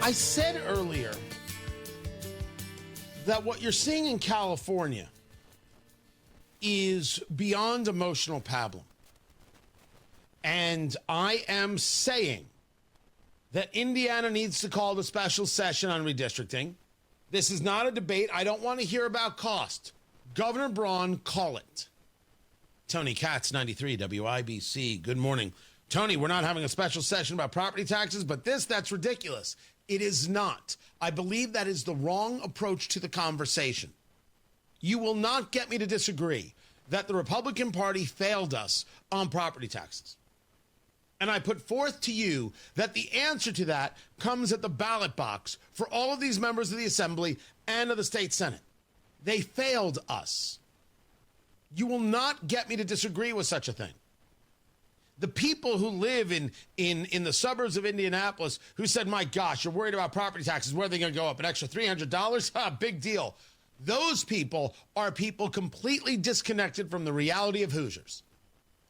I said earlier that what you're seeing in California is beyond emotional pablum. And I am saying that Indiana needs to call the special session on redistricting. This is not a debate. I don't want to hear about cost. Governor Braun, call it. Tony Katz, 93 WIBC. Good morning. Tony, we're not having a special session about property taxes, but that's ridiculous. It is not. I believe that is the wrong approach to the conversation. You will not get me to disagree that the Republican Party failed us on property taxes. And I put forth to you that the answer to that comes at the ballot box for all of these members of the Assembly and of the State Senate. They failed us. You will not get me to disagree with such a thing. The people who live in the suburbs of Indianapolis who said, my gosh, you're worried about property taxes. Where are they going to go up? An extra $300? Big deal. Those people are people completely disconnected from the reality of Hoosiers.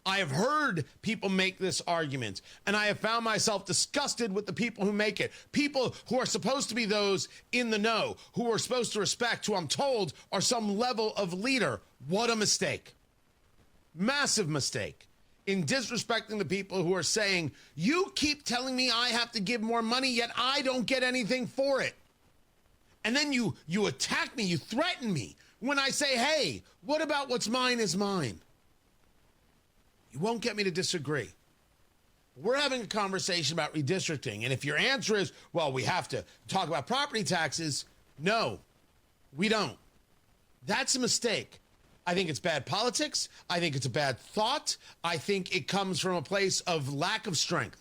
I have heard people make this argument, and I have found myself disgusted with the people who make it. People who are supposed to be those in the know, who are supposed to respect, who I'm told are some level of leader. What a mistake. Massive mistake in disrespecting the people who are saying, you keep telling me I have to give more money, yet I don't get anything for it. And then you attack me, you threaten me when I say, hey, what about what's mine is mine? You won't get me to disagree. We're having a conversation about redistricting, and if your answer is, well, we have to talk about property taxes, no, we don't. That's a mistake. I think it's bad politics. I think it's a bad thought. I think it comes from a place of lack of strength.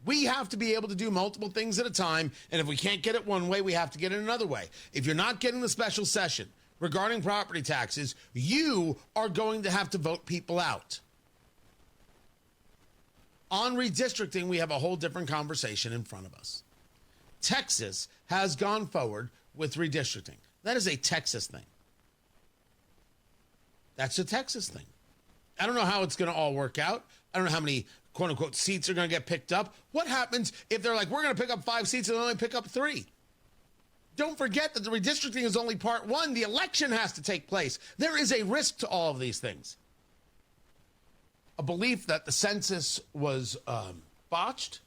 We have to be able to do multiple things at a time, and if we can't get it one way, we have to get it another way. If you're not getting the special session regarding property taxes, you are going to have to vote people out. On redistricting, we have a whole different conversation in front of us. Texas has gone forward with redistricting. That is a Texas thing. That's a Texas thing. I don't know how it's going to all work out. I don't know how many quote-unquote seats are going to get picked up. What happens if they're like, we're going to pick up 5 seats and only pick up 3? Don't forget that the redistricting is only part 1. The election has to take place. There is a risk to all of these things. A belief that the census was botched.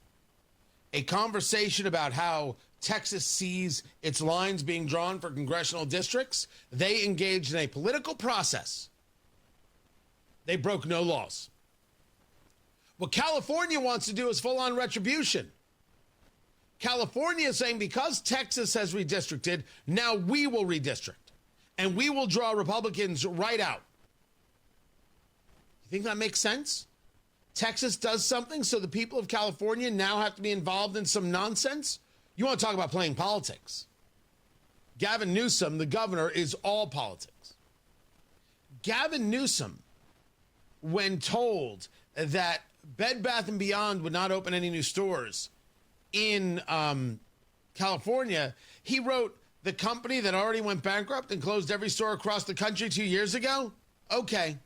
A conversation about how Texas sees its lines being drawn for congressional districts. They engaged in a political process. They broke no laws. What California wants to do is full-on retribution. California is saying because Texas has redistricted, now we will redistrict. And we will draw Republicans right out. You think that makes sense? Texas does something so the people of California now have to be involved in some nonsense? You want to talk about playing politics. Gavin Newsom, the governor, is all politics. Gavin Newsom, when told that Bed Bath & Beyond would not open any new stores in California, he wrote, the company that already went bankrupt and closed every store across the country 2 years ago? Okay.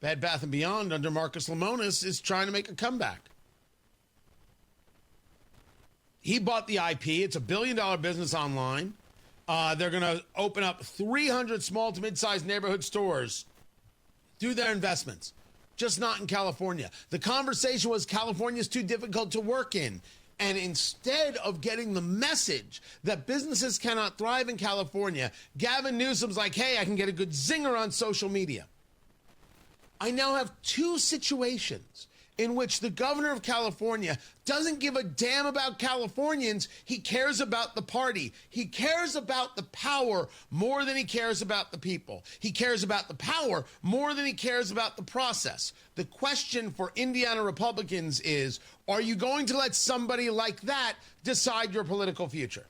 Bed Bath & Beyond under Marcus Lemonis is trying to make a comeback. He bought the IP. It's $1 billion business online. They're going to open up 300 small to mid-sized neighborhood stores through their investments, just not in California. The conversation was California's too difficult to work in. And instead of getting the message that businesses cannot thrive in California, Gavin Newsom's like, hey, I can get a good zinger on social media. I now have 2 situations in which the governor of California doesn't give a damn about Californians. He cares about the party. He cares about the power more than he cares about the people. He cares about the power more than he cares about the process. The question for Indiana Republicans is, are you going to let somebody like that decide your political future?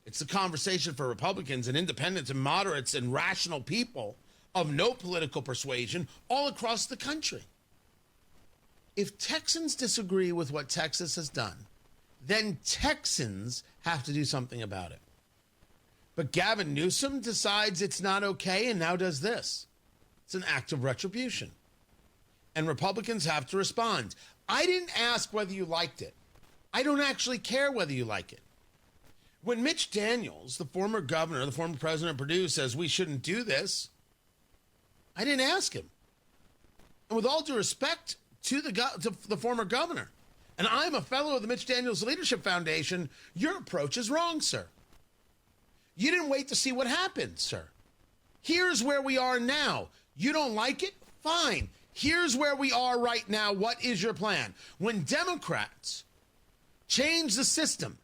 It's the conversation for Republicans and independents and moderates and rational people of no political persuasion all across the country. If Texans disagree with what Texas has done, then Texans have to do something about it. But Gavin Newsom decides it's not okay and now does this. It's an act of retribution. And Republicans have to respond. I didn't ask whether you liked it. I don't actually care whether you like it. When Mitch Daniels, the former governor, the former president of Purdue, says we shouldn't do this, I didn't ask him. And with all due respect to the former governor, and I'm a fellow of the Mitch Daniels Leadership Foundation, your approach is wrong, sir. You didn't wait to see what happened, sir. Here's where we are now. You don't like it? Fine. Here's where we are right now. What is your plan? When Democrats change the system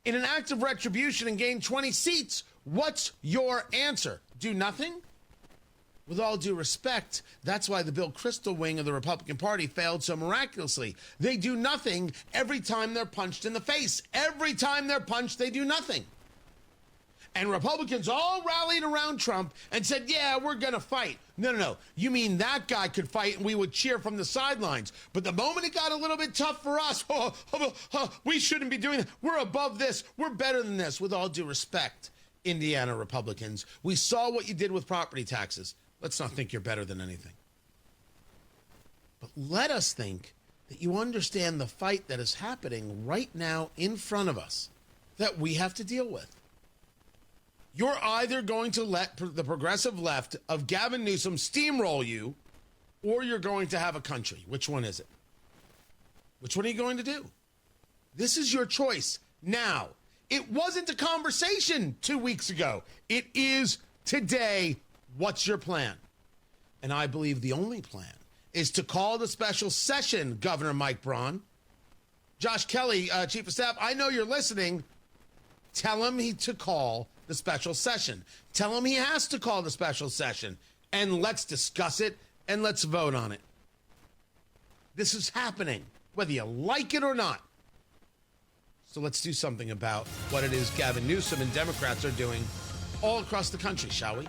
in an act of retribution and gain 20 seats, what's your answer? Do nothing? With all due respect, that's why the Bill Kristol wing of the Republican Party failed so miraculously. They do nothing every time they're punched in the face. Every time they're punched, they do nothing. And Republicans all rallied around Trump and said, yeah, we're going to fight. No. You mean that guy could fight and we would cheer from the sidelines. But the moment it got a little bit tough for us, we shouldn't be doing that. We're above this. We're better than this. With all due respect, Indiana Republicans, we saw what you did with property taxes. Let's not think you're better than anything. But let us think that you understand the fight that is happening right now in front of us that we have to deal with. You're either going to let the progressive left of Gavin Newsom steamroll you, or you're going to have a country. Which one is it? Which one are you going to do? This is your choice now. It wasn't a conversation 2 weeks ago. It is today. What's your plan? And I believe the only plan is to call the special session, Governor Mike Braun. Josh Kelly, Chief of Staff, I know you're listening. Tell him to call the special session. Tell him he has to call the special session. And let's discuss it and let's vote on it. This is happening, whether you like it or not. So let's do something about what it is Gavin Newsom and Democrats are doing all across the country, shall we?